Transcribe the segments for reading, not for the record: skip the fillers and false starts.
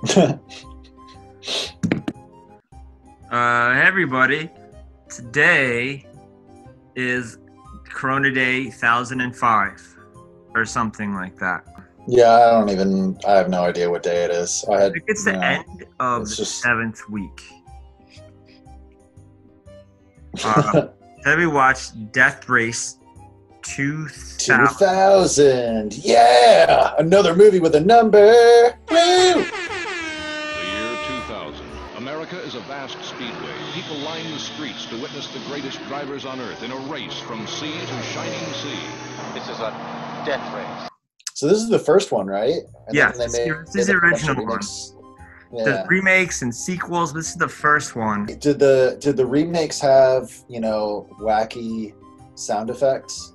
Hey everybody, today is Corona Day 1005 or something like that. Yeah, I have no idea what day it is. I think it's the end of the 7th week. Today we watched Death Race 2000. Yeah, another movie with a number. Woo! America is a vast speedway. People line the streets to witness the greatest drivers on Earth in a race from sea to shining sea. This is a death race. So this is the first one, right? And yes, this is the original one. Yeah. There's remakes and sequels. This is the first one. Did the remakes have, wacky sound effects?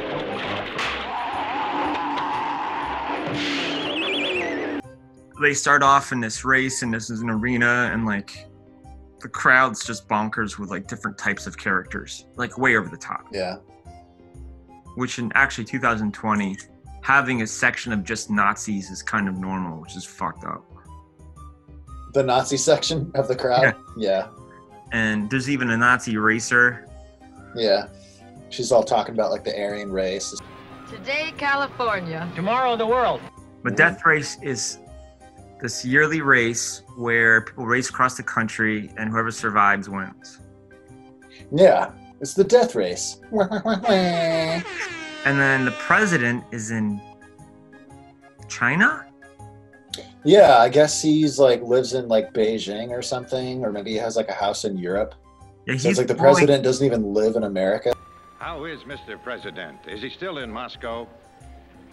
They start off in this race, and this is an arena, and the crowd's just bonkers with different types of characters, way over the top. Yeah. Which in actually 2020, having a section of just Nazis is kind of normal, which is fucked up. The Nazi section of the crowd? Yeah. And there's even a Nazi racer. Yeah. She's all talking about the Aryan race. Today, California. Tomorrow, the world. But Death Race is this yearly race where people race across the country and whoever survives wins. Yeah, it's the death race. And then the president is in China? Yeah, I guess he's lives in Beijing or something, or maybe he has a house in Europe. Yeah, so it's the president doesn't even live in America. How is Mr. President? Is he still in Moscow?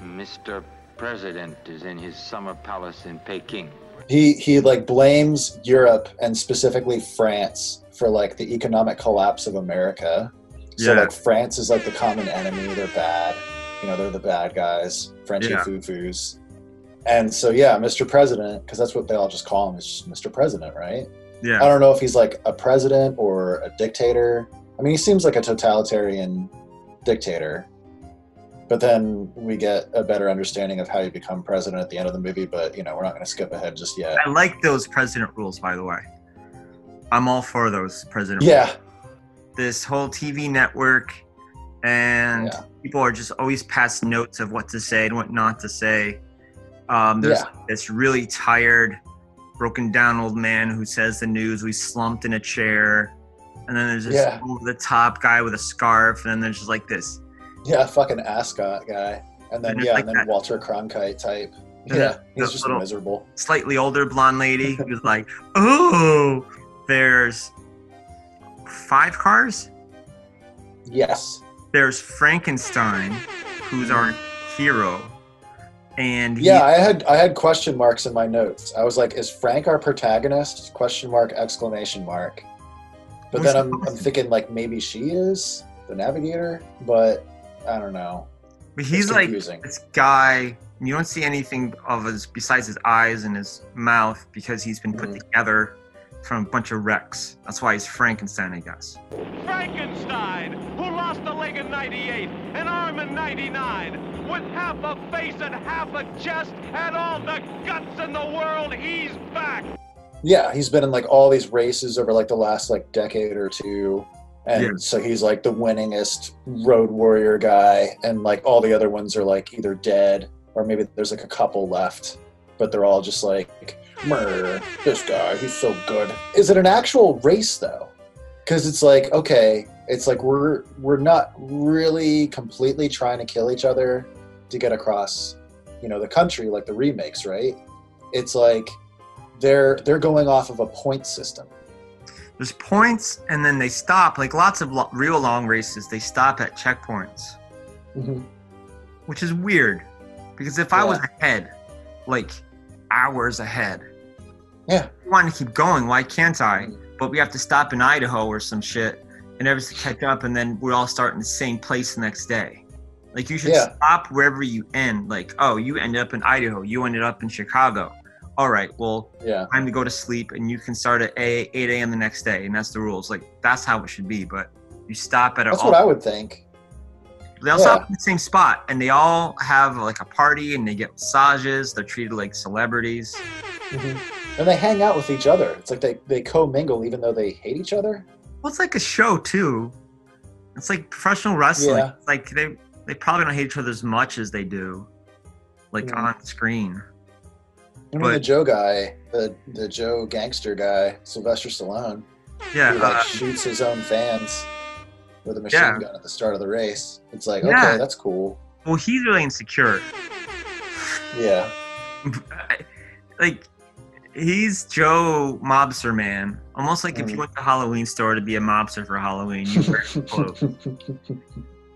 Mr. President is in his summer palace in Peking. He blames Europe and specifically France for the economic collapse of America. So France is the common enemy. They're bad. They're the bad guys. Frenchy foo-foos. And so Mr. President, because that's what they all just call him, is just Mr. President, right? Yeah. I don't know if he's a president or a dictator. I mean, he seems like a totalitarian dictator. But then we get a better understanding of how you become president at the end of the movie, but, we're not going to skip ahead just yet. I like those president rules, by the way. I'm all for those president rules. This whole TV network, and people are just always passing notes of what to say and what not to say. There's this really tired, broken down old man who says the news. He's slumped in a chair. And then there's this over-the-top guy with a scarf, and then there's just this. Yeah, fucking ascot guy. And then, and then Walter Cronkite type. Yeah, he's just miserable. Slightly older blonde lady who's oh, there's 5 cars? Yes. There's Frankenstein, who's our hero. And I had question marks in my notes. I was like, is Frank our protagonist? Question mark, exclamation mark. But then I'm thinking maybe she is the navigator, but I don't know. But he's this guy, you don't see anything of his besides his eyes and his mouth because he's been put together from a bunch of wrecks. That's why he's Frankenstein, I guess. Frankenstein, who lost a leg in 98, an arm in 99, with half a face and half a chest and all the guts in the world, he's back. Yeah, he's been in all these races over the last decade or two. And so he's the winningest road warrior guy, and all the other ones are either dead or maybe there's a couple left, but they're all just murder, this guy, he's so good. Is it an actual race though? Because it's okay, it's we're not really completely trying to kill each other to get across, the country the remakes, right? It's they're going off of a point system. There's points, and then they stop. Lots of real long races, they stop at checkpoints. Mm-hmm. Which is weird. Because if I was ahead, hours ahead, I want to keep going. Why can't I? But we have to stop in Idaho or some shit, and everyone's to catch up, and then we all start in the same place the next day. You should stop wherever you end. You ended up in Idaho. You ended up in Chicago. All right, well, time to go to sleep, and you can start at 8 a.m. the next day, and that's the rules. That's how it should be, but you stop at That's what I would think. They all stop in the same spot, and they all have a party, and they get massages. They're treated like celebrities. Mm-hmm. And they hang out with each other. It's like they commingle even though they hate each other. Well, it's like a show too. It's like professional wrestling. Yeah. Like they probably don't hate each other as much as they do, like on screen. I mean, the Joe guy, the Joe gangster guy, Sylvester Stallone. Yeah. Who like shoots his own fans with a machine gun at the start of the race. It's like, okay, that's cool. Well, he's really insecure. Yeah. Like, he's Joe Mobster Man. Almost like if you went to a Halloween store to be a mobster for Halloween, you wear clothes.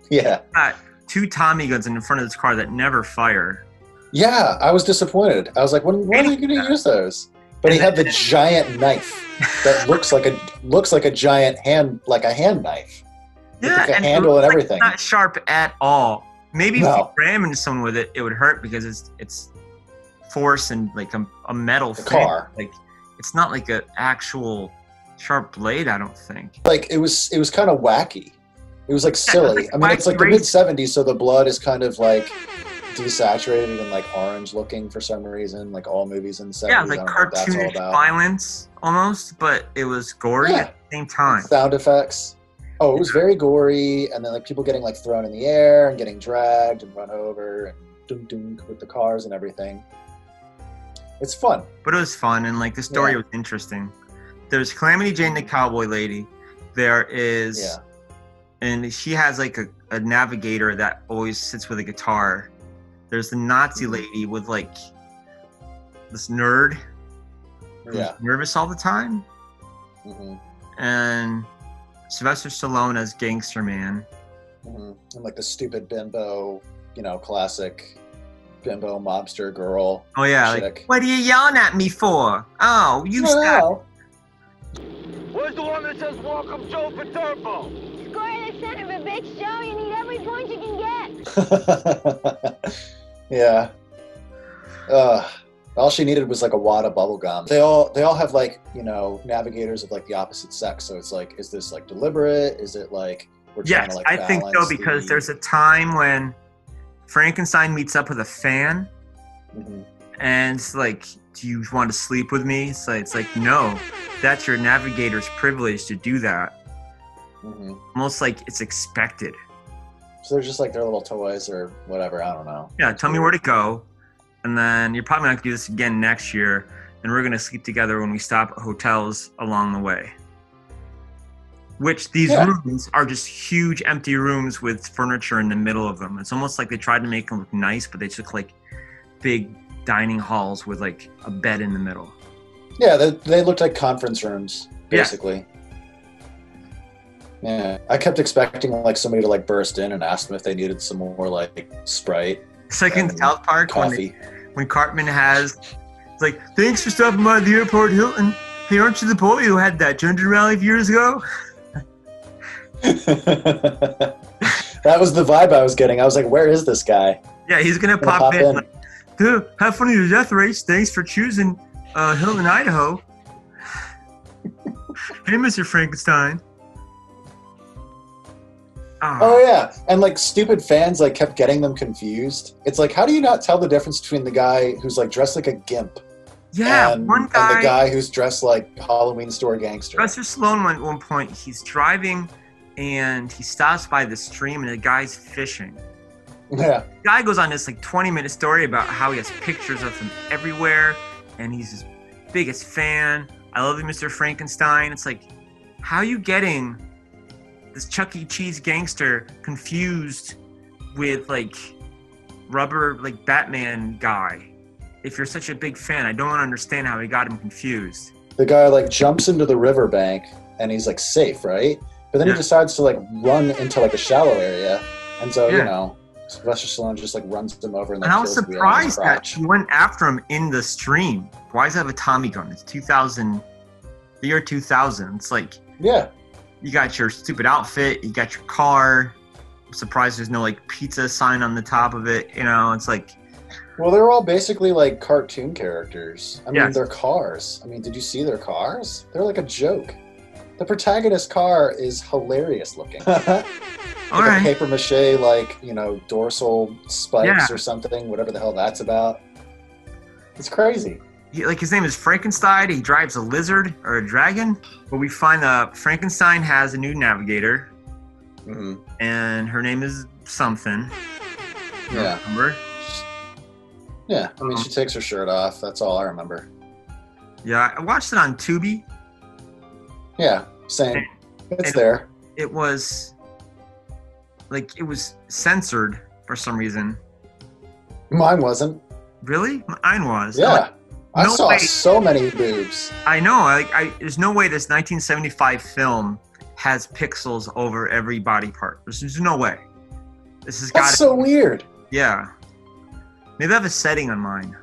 Yeah. Got 2 Tommy guns in front of this car that never fire. Yeah, I was disappointed. I was like, when are you going to use those? But he had the giant knife that looks like a giant hand, like a hand knife. Yeah, like a handle and everything. It's not sharp at all. Maybe if you ram into someone with it, it would hurt because it's force and like a metal car. Like it's not like an actual sharp blade. I don't think. Like it was kind of wacky. It was like silly. I mean, it's like the mid '70s, so the blood is kind of like desaturated and like orange looking for some reason. Like all movies in the '70s. Yeah, like cartoonish violence almost, but it was gory at the same time. Sound effects. Oh, it was very gory, and then like people getting like thrown in the air and getting dragged and run over and dunk dunk with the cars and everything. It's fun. But it was fun, and like the story was interesting. There's Calamity Jane, the cowboy lady. There is, and she has like a navigator that always sits with a guitar. There's the Nazi lady with like this nerd who's nervous all the time. And Sylvester Stallone as Gangster Man. And like the stupid bimbo, classic bimbo mobster girl. Oh yeah, like, what are you yelling at me for? Oh, you stop. Where's the one that says "Welcome Joe for Turbo"? Square the center of a bitch, Joe. You need every point you can get. Yeah. All she needed was like a wad of bubble gum. They all have like, navigators of like the opposite sex. So it's like, is this like deliberate? Is it like we're trying to like I think so because there's a time when Frankenstein meets up with a fan and it's like, do you want to sleep with me? So it's like, no, that's your navigator's privilege to do that. Almost like it's expected. So they're just like their little toys or whatever. I don't know. Yeah, tell me where to go. And then you're probably not going to do this again next year. And we're going to sleep together when we stop at hotels along the way. Which these rooms are just huge empty rooms with furniture in the middle of them. It's almost like they tried to make them look nice, but they took like big dining halls with like a bed in the middle. Yeah, they looked like conference rooms, basically. Yeah, I kept expecting like somebody to like burst in and ask them if they needed some more like Sprite. It's like in South Park coffee. When Cartman it's like, thanks for stopping by the airport, Hilton. Hey, aren't you the boy who had that gender rally years ago? That was the vibe I was getting. I was like, where is this guy? Yeah, he's gonna pop in. Like, dude, have fun in your death race. Thanks for choosing Hilton, Idaho. Hey, Mr. Frankenstein. Oh yeah, and like stupid fans like kept getting them confused. It's like, how do you not tell the difference between the guy who's like dressed like a gimp, and the guy who's dressed like Halloween store gangster? Sylvester Stallone at one point, he's driving and he stops by the stream and the guy's fishing. Yeah. The guy goes on this like 20-minute story about how he has pictures of him everywhere and he's his biggest fan. I love you, Mr. Frankenstein. It's like, how are you getting this Chuck E. Cheese gangster confused with like rubber like Batman guy? If you're such a big fan, I don't understand how he got him confused. The guy like jumps into the riverbank and he's like safe, right? But then he decides to like run into like a shallow area, and so Sylvester Stallone just like runs him over and like, I was surprised that he went after him in the stream. Why does he have a Tommy gun? It's 2000, the year 2000. It's like, you got your stupid outfit, you got your car. I'm surprised there's no like pizza sign on the top of it. It's like. Well, they're all basically like cartoon characters. I mean, they're cars. I mean, did you see their cars? They're like a joke. The protagonist's car is hilarious looking. Like a paper mache, like, dorsal spikes or something, whatever the hell that's about. It's crazy. like his name is Frankenstein. He drives a lizard or a dragon. But we find Frankenstein has a new navigator, and her name is something. Yeah. Remember? Yeah. I mean, she takes her shirt off. That's all I remember. Yeah, I watched it on Tubi. Yeah, same. It's there. It was censored for some reason. Mine wasn't. Really? Mine was. Yeah. I saw so many boobs. I know. There's no way this 1975 film has pixels over every body part. There's no way. This has got. That's so weird. Yeah. Maybe I have a setting on mine.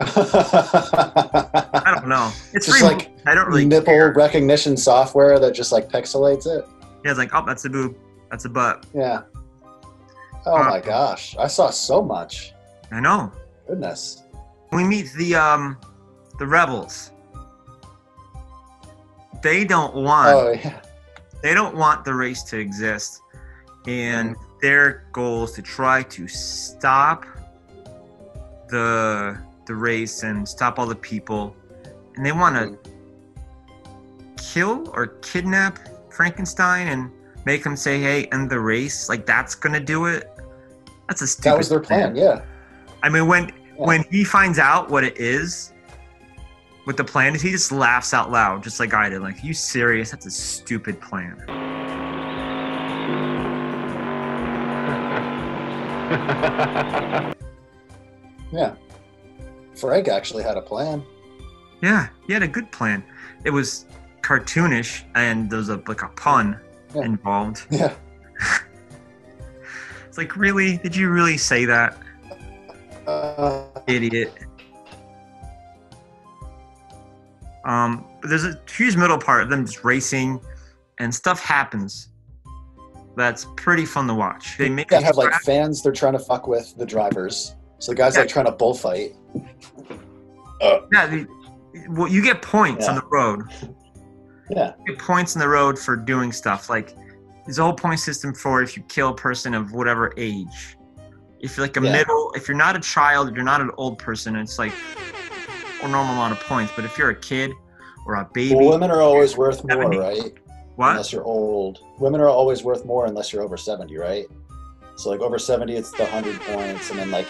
I don't know. It's just like I don't really nipple care. recognition software that just like pixelates it. Yeah, it's like, oh, that's a boob. That's a butt. Yeah. Oh my gosh. I saw so much. I know. Goodness. We meet the rebels. They don't want. Oh yeah. They don't want the race to exist, and their goal is to try to stop the race and stop all the people, and they want to kill or kidnap Frankenstein and make him say, "Hey, end the race." Like that's gonna do it. That's a stupid. That was their plan. Yeah. I mean, when he finds out what it is, what the plan is, he just laughs out loud, just like I did. Like, are you serious? That's a stupid plan. Yeah. Frank actually had a plan. Yeah, he had a good plan. It was cartoonish, and there was a pun involved. Yeah. It's like, really? Did you really say that? Idiot. But there's a huge middle part of them just racing, and stuff happens. That's pretty fun to watch. They make have like fans they're trying to fuck with the drivers. So the guys like trying to bullfight. Yeah, well, you get points on the road. Yeah. You get points on the road for doing stuff. Like, there's a whole point system for if you kill a person of whatever age. If you're like if you're not a child, you're not an old person, it's like a normal amount of points. But if you're a kid or a baby. Well, women are always worth more, right? What? Unless you're old. Women are always worth more unless you're over 70, right? So like over 70, it's the 100 points, and then like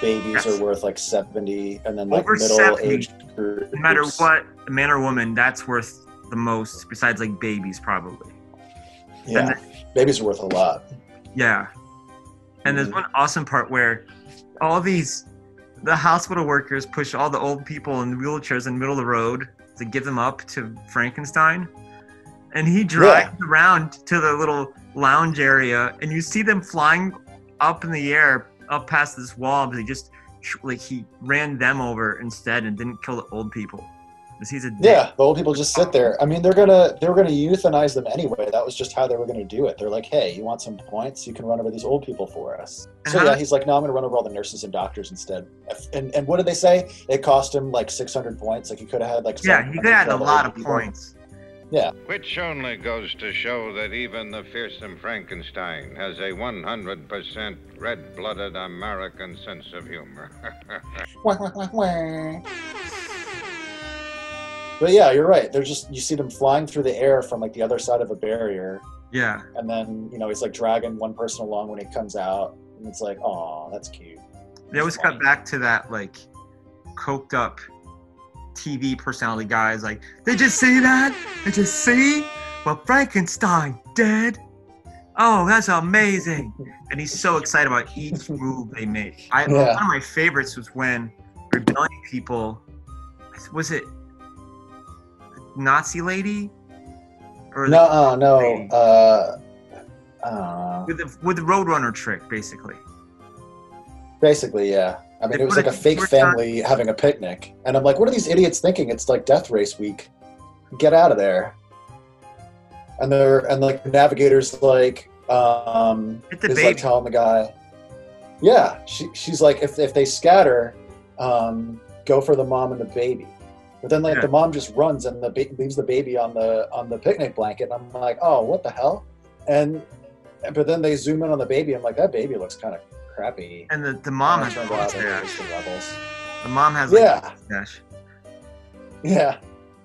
babies are worth like 70, and then like over middle-aged groups. No matter what, man or woman, that's worth the most. Besides like babies, probably. Yeah, babies are worth a lot. Yeah, and there's one awesome part where the hospital workers push all the old people in wheelchairs in the middle of the road to give them up to Frankenstein. And he drives around to the little lounge area, and you see them flying up in the air, up past this wall, but he ran them over instead and didn't kill the old people. He's a dick. Yeah, the old people just sit there. I mean, they were gonna euthanize them anyway. That was just how they were gonna do it. They're like, hey, you want some points? You can run over these old people for us. So he's like, no, I'm gonna run over all the nurses and doctors instead. And what did they say? It cost him like 600 points. Like he could have had like he could have had a lot of points. Yeah. Which only goes to show that even the fearsome Frankenstein has a 100% red-blooded American sense of humor. But yeah, you're right. They're you see them flying through the air from like the other side of a barrier. Yeah. And then, he's like dragging one person along when he comes out. And it's like, oh, that's cute. They always cut back to that like coked up TV personality guys, like, did you see that? Did you see? Well, Frankenstein dead. Oh, that's amazing. And he's so excited about each move they make. One of my favorites was when rebellion people, was it Nazi lady? Or no. With the Roadrunner trick, basically. Basically, yeah. I mean, it was like a fake family having a picnic. And I'm like, what are these idiots thinking? It's like Death Race week. Get out of there. And like the navigator's like, is like telling the guy, yeah, she's like, if they scatter, go for the mom and the baby. But then like the mom just runs and leaves the baby on the picnic blanket. And I'm like, oh, what the hell? But then they zoom in on the baby. I'm like, that baby looks kind of crappy. And the mom is the rebels. The mom has like a mustache. Yeah.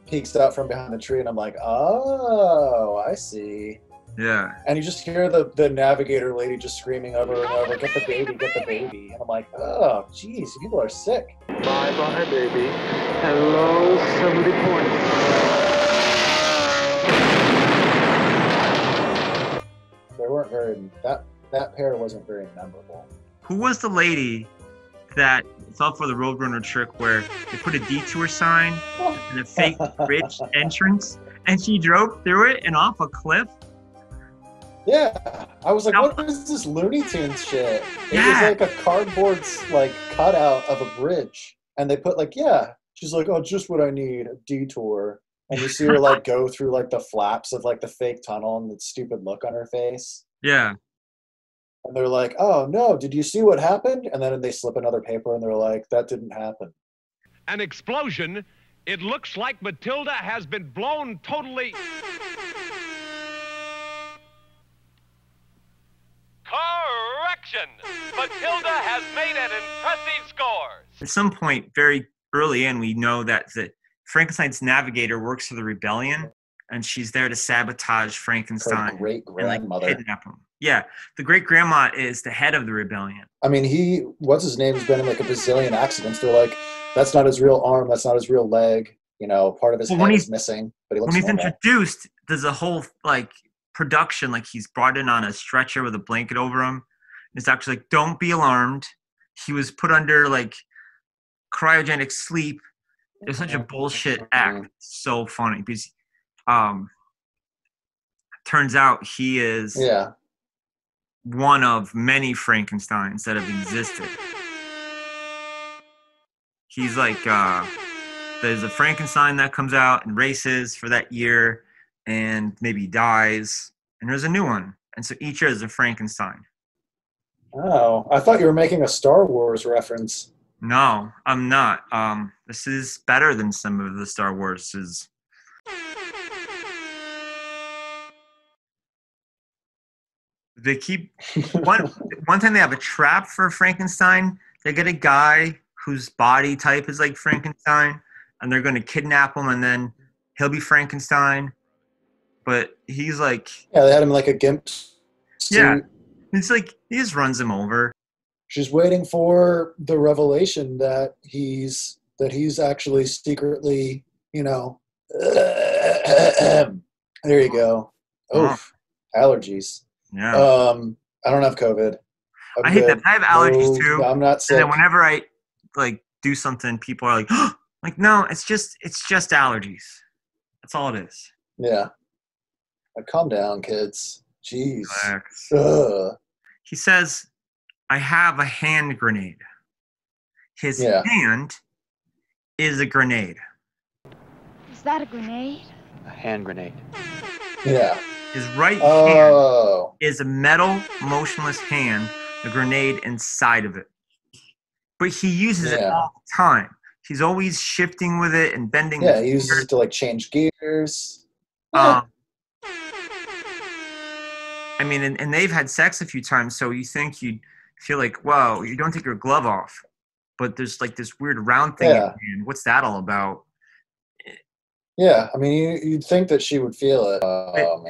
Peeks out from behind the tree, and I'm like, oh, I see. Yeah. And you just hear the navigator lady just screaming over and over, get the baby, get the baby. And I'm like, oh, geez, people are sick. Bye-bye, baby. Hello, somebody point. They weren't very, that pair wasn't very memorable. Who was the lady that fell for the Roadrunner trick where they put a detour sign and a fake bridge entrance, and she drove through it and off a cliff? Yeah, I was like, what is this Looney Tunes shit? It Yeah. was like a cardboard like cutout of a bridge, and they put like, she's like, oh, just what I need, a detour, and you see her like go through like the flaps of like the fake tunnel and the stupid look on her face. Yeah. And they're like, oh no, did you see what happened? And then they slip another paper and they're like, that didn't happen. An explosion. It looks like Matilda has been blown totally. Correction! Matilda has made an impressive score. At some point, very early in, we know that Frankenstein's navigator works for the rebellion, and she's there to sabotage Frankenstein. Her great-grandmother. And kidnap him. Yeah, the great-grandma is the head of the rebellion. I mean, what's his name's been in like a bazillion accidents. They're like, that's not his real arm, that's not his real leg. You know, part of his head is missing, but he looks when he's normal. Introduced, there's a whole like production, like he's brought in on a stretcher with a blanket over him. It's actually like, don't be alarmed. He was put under like cryogenic sleep. It was such a bullshit act. So funny because turns out he is one of many Frankensteins that have existed. He's like there's a Frankenstein that comes out and races for that year and maybe dies, and there's a new one. And so each year is a Frankenstein. Oh, I thought you were making a Star Wars reference. No, I'm not. This is better than some of the Star Warses. They keep one time they have a trap for Frankenstein. They get a guy whose body type is like Frankenstein, and they're going to kidnap him, and then he'll be Frankenstein. But he's like, they had him like a gimp suit. Yeah, it's like he just runs him over. She's waiting for the revelation that he's actually secretly, there you go. Oof, allergies. Yeah. I don't have COVID. I hate that. I have allergies too. I'm not sick. And then whenever I like do something, people are like, oh! Like, no, it's just allergies. That's all it is. Yeah. Calm down, kids. Jeez. He says, I have a hand grenade. His hand is a grenade. Is that a grenade? A hand grenade. Yeah. His right hand is a metal, motionless hand, a grenade inside of it. But he uses it all the time. He's always shifting with it and bending. Yeah, he uses it to like change gears. I mean, and they've had sex a few times, so you think you'd feel like, whoa, you don't take your glove off. But there's like this weird round thing in your hand. What's that all about? Yeah, I mean, you'd think that she would feel it.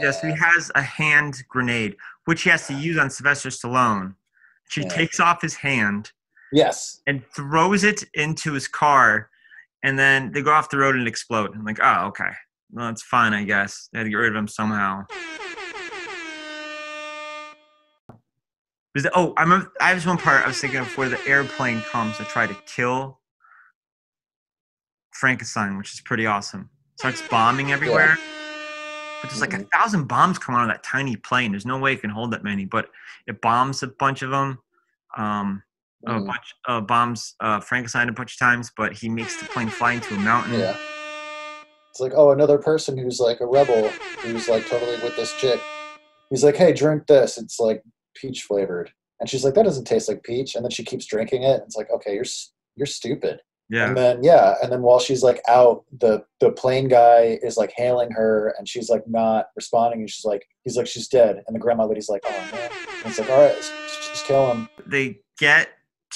Yes, he has a hand grenade, which he has to use on Sylvester Stallone. She takes off his hand. Yes. And throws it into his car, and then they go off the road and explode. I'm like, oh, okay. Well, it's fine, I guess. They had to get rid of him somehow. I remember. I have this one part I was thinking of where the airplane comes to try to kill Frankenstein, which is pretty awesome. Starts bombing everywhere. But there's like 1,000 bombs coming out of that tiny plane. There's no way it can hold that many. But it bombs a bunch of them. Bombs Frankenstein a bunch of times, but he makes the plane fly into a mountain. Yeah. It's like, oh, another person who's like a rebel, who's like totally with this chick. He's like, hey, drink this. It's like peach flavored. And she's like, that doesn't taste like peach. And then she keeps drinking it. It's like, okay, you're stupid. Yeah. And then while she's like out, the plane guy is like hailing her, and she's like not responding. And he's like, she's dead. And the grandma lady's like, oh man. And it's like, all right, just kill him. They get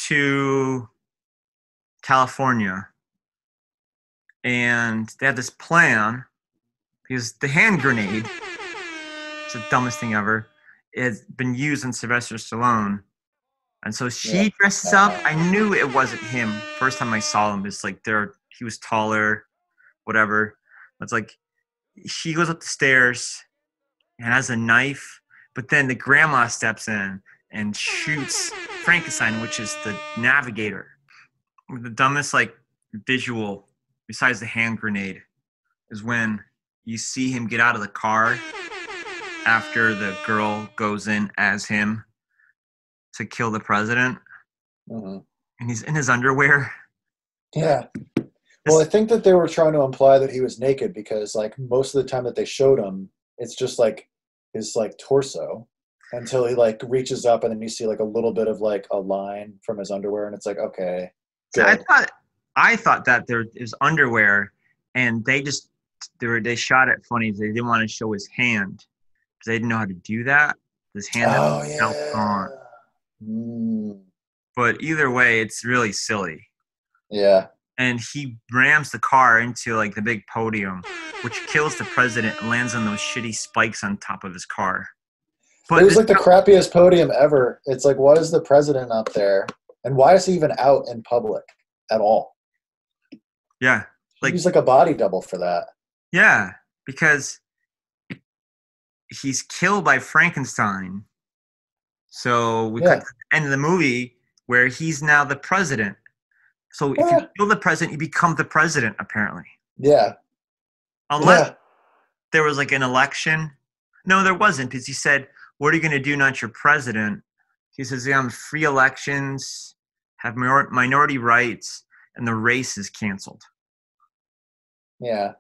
to California, and they had this plan because the hand grenade, it's the dumbest thing ever, has been used on Sylvester Stallone. And so she dresses up. I knew it wasn't him. First time I saw him, it's like he was taller, whatever. It's like she goes up the stairs and has a knife, but then the grandma steps in and shoots Frankenstein, which is the navigator. The dumbest like visual besides the hand grenade is when you see him get out of the car after the girl goes in as him to kill the president, and he's in his underwear. Yeah. Well, I think that they were trying to imply that he was naked because, like, most of the time that they showed him, it's just like his like torso until he like reaches up, and then you see like a little bit of like a line from his underwear, and it's like, okay. So I thought that there is underwear, and they shot it funny. They didn't want to show his hand because they didn't know how to do that. His hand was gone. But either way, it's really silly. Yeah. And he rams the car into like the big podium, which kills the president and lands on those shitty spikes on top of his car. But it was like the crappiest podium ever. It's like, why is the president up there? And why is he even out in public at all? Yeah. Like, he's like a body double for that. Yeah, because he's killed by Frankenstein. So we cut to the end of the movie where he's now the president. So if you kill the president, you become the president, apparently. Yeah. Unless there was like an election. No, there wasn't, because he said, what are you going to do, not your president? He says, free elections, have minority rights, and the race is canceled. Yeah.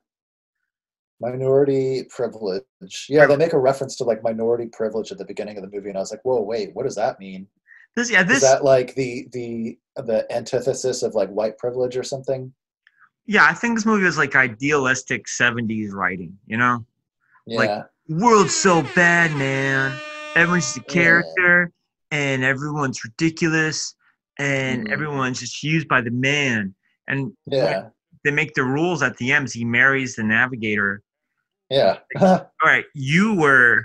Minority privilege. Yeah, they make a reference to like minority privilege at the beginning of the movie, and I was like, whoa, wait, what does that mean? Is that like the antithesis of like white privilege or something? Yeah, I think this movie was like idealistic 70s writing, you know? Yeah. Like, world's so bad, man. Everyone's a character, and everyone's ridiculous, and everyone's just used by the man. And they make the rules at the end. He marries the navigator. Yeah. All right, you were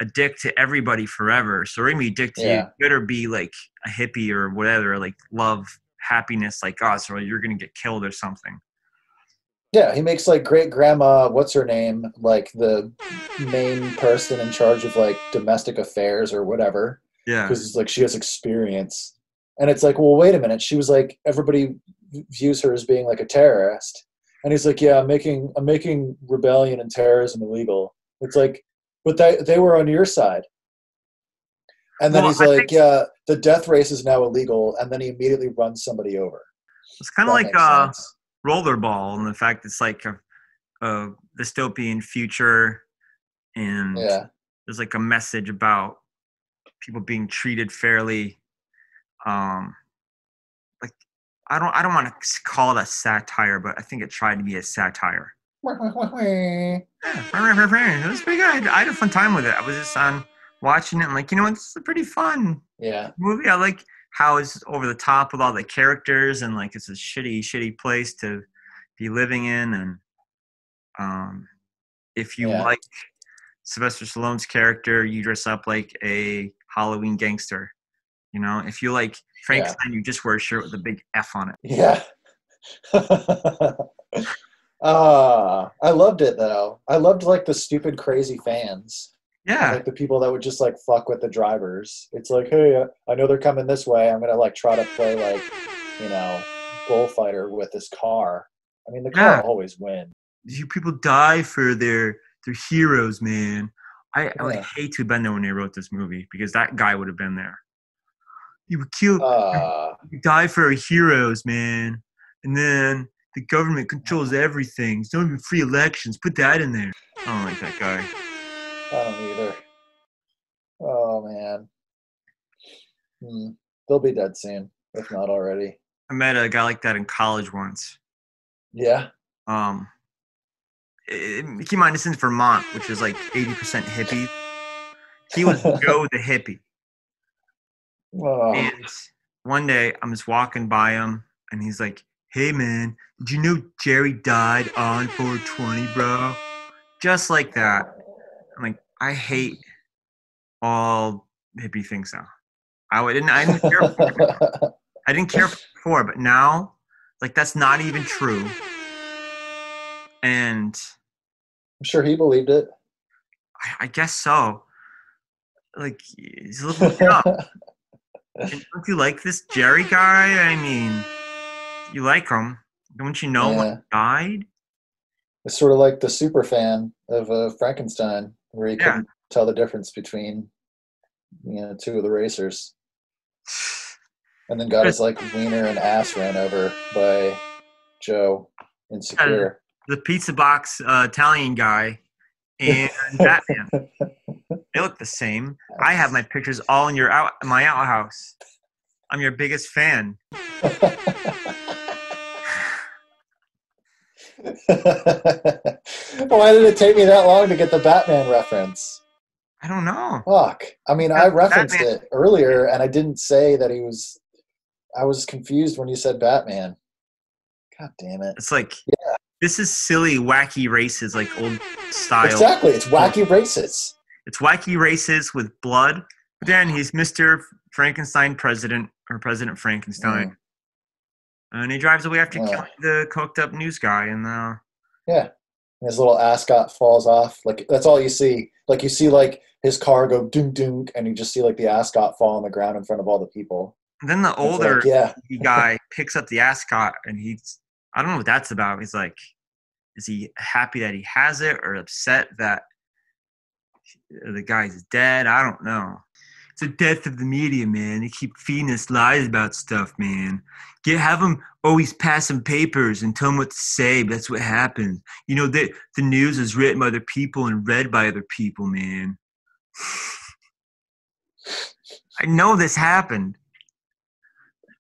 a dick to everybody forever, so we're gonna be a dick to you. You better be like a hippie or whatever, like love happiness like us, or you're gonna get killed or something. Yeah, he makes like great grandma, what's her name, like the main person in charge of like domestic affairs or whatever. Yeah, because it's like she has experience, and it's like, well, wait a minute, she was like, everybody views her as being like a terrorist, and he's like, yeah, I'm making rebellion and terrorism illegal. It's like, but they were on your side. And then he's like, yeah, the death race is now illegal, and then he immediately runs somebody over. It's kind of like Rollerball, and the fact it's like a dystopian future, and there's like a message about people being treated fairly. Like I don't want to call it a satire, but I think it tried to be a satire. It was pretty good. I had a fun time with it. I was just watching it. I'm like, you know what? This is a pretty fun movie. I like how it's over the top with all the characters, and like it's a shitty place to be living in. And if you like Sylvester Stallone's character, you dress up like a Halloween gangster. You know, if you like Frankenstein, you just wear a shirt with a big F on it. Yeah. I loved it though. I loved like the stupid crazy fans. Yeah. And, like the people that would just like fuck with the drivers. It's like, hey, I know they're coming this way. I'm gonna like try to play like, you know, bullfighter with this car. I mean, the car always wins. You people die for their heroes, man. I would hate to have been there when they wrote this movie, because that guy would have been there. You would kill, you die for our heroes, man. And then the government controls everything. It's not even free elections. Put that in there. I don't like that guy. I don't either. Oh, man. They'll be dead soon, if not already. I met a guy like that in college once. Yeah? Keep in mind, this is in Vermont, which is like 80% hippie. He was Joe the hippie. Oh. And one day, I'm just walking by him, and he's like, hey man, did you know Jerry died on 420, bro? Just like that. I'm like, I hate all hippie things now. I didn't care for it before. I didn't care for it before, but now, like, that's not even true. And I'm sure he believed it. I guess so. Like, he's a little up. And don't you like this Jerry guy? I mean, you like him. Don't you know when he died? It's sort of like the super fan of Frankenstein, where he couldn't tell the difference between, two of the racers. And then got his, like, wiener and ass ran over by Joe Insecure. The pizza box Italian guy and Batman. They look the same. I have my pictures all in my outhouse. I'm your biggest fan. Why did it take me that long to get the Batman reference? I don't know. Fuck. I mean, I referenced it earlier, and I didn't say that he was... I was confused when you said Batman. God damn it. It's like, this is silly, wacky races, like old style. Exactly. It's wacky races. It's wacky races with blood. But then he's Mr. Frankenstein President, or President Frankenstein. And he drives away after killing the coked up news guy. And yeah. And his little ascot falls off. Like, that's all you see. Like, you see, like, his car go dunk dunk, and you just see, like, the ascot fall on the ground in front of all the people. And then the older guy picks up the ascot, and I don't know what that's about. He's like, is he happy that he has it, or upset that the guy's dead? I don't know. It's the death of the media, man. They keep feeding us lies about stuff, man. Have them always pass some papers and tell them what to say. That's what happens. The news is written by other people and read by other people, man. I know this happened.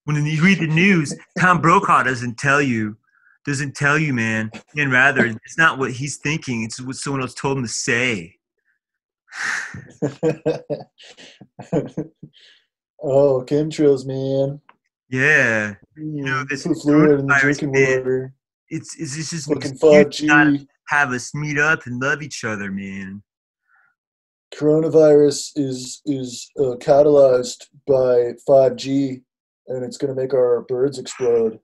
When you read the news, Tom Brokaw doesn't tell you, man. And rather, it's not what he's thinking. It's what someone else told him to say. Oh, chemtrails, man. Yeah. This fluid in the drinking water. It's just fucking 5G. Have us meet up and love each other, man. Coronavirus is catalyzed by 5G, and it's going to make our birds explode.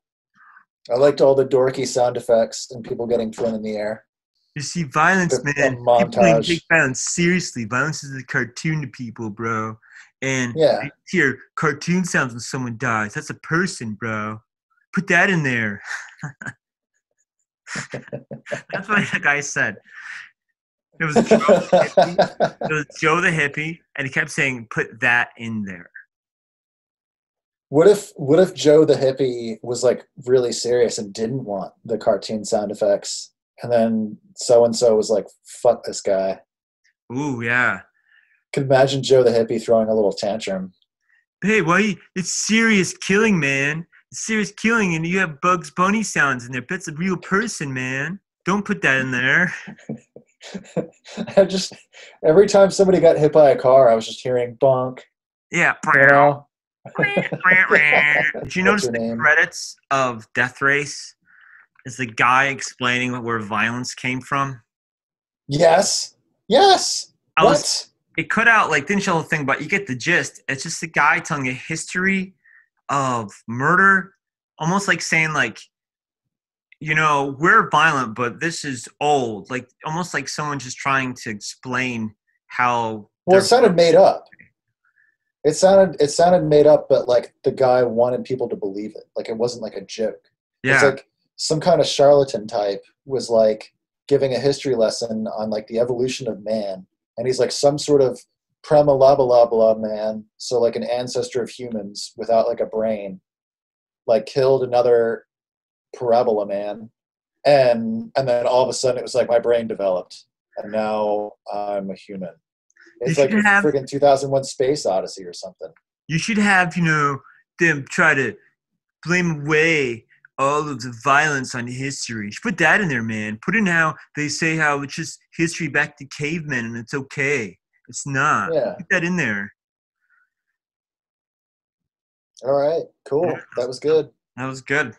I liked all the dorky sound effects and people getting thrown in the air. You see, violence, man. Montage. People take violence seriously. Violence is a cartoon to people, bro. And hear cartoon sounds when someone dies. That's a person, bro. Put that in there. That's what the guy said. It was Joe the hippie, and he kept saying, "Put that in there." What if Joe the hippie was, like, really serious and didn't want the cartoon sound effects, and then so and so was like, "Fuck this guy." Ooh, yeah. Could imagine Joe the hippie throwing a little tantrum. Hey, why? It's serious killing, man. It's serious killing, and you have Bugs Bunny sounds in there. That's a real person, man. Don't put that in there. Every time somebody got hit by a car, I was just hearing bonk. Yeah. Did you notice the credits of Death Race? Is the guy explaining where violence came from? Yes. It cut out, like, didn't show the thing, but you get the gist. It's just the guy telling a history of murder, almost like saying, like, we're violent, but this is old. Like, almost like someone just trying to explain how. Well, it sounded made up. It sounded made up, but, like, the guy wanted people to believe it. Like, it wasn't like a joke. Yeah. It's like some kind of charlatan type was, like, giving a history lesson on, like, the evolution of man. And he's like some sort of Prema-la-ba-la-ba-la man. So, like, an ancestor of humans without, like, a brain, like, killed another parabola man. And then all of a sudden it was like my brain developed. And now I'm a human. It's like a friggin' 2001 Space Odyssey or something. You should have, them try to blame away all of the violence on history. You should put that in there, man. Put in how they say how it's just history back to cavemen and it's okay. It's not. Yeah. Put that in there. All right. Cool. That was good. That was good.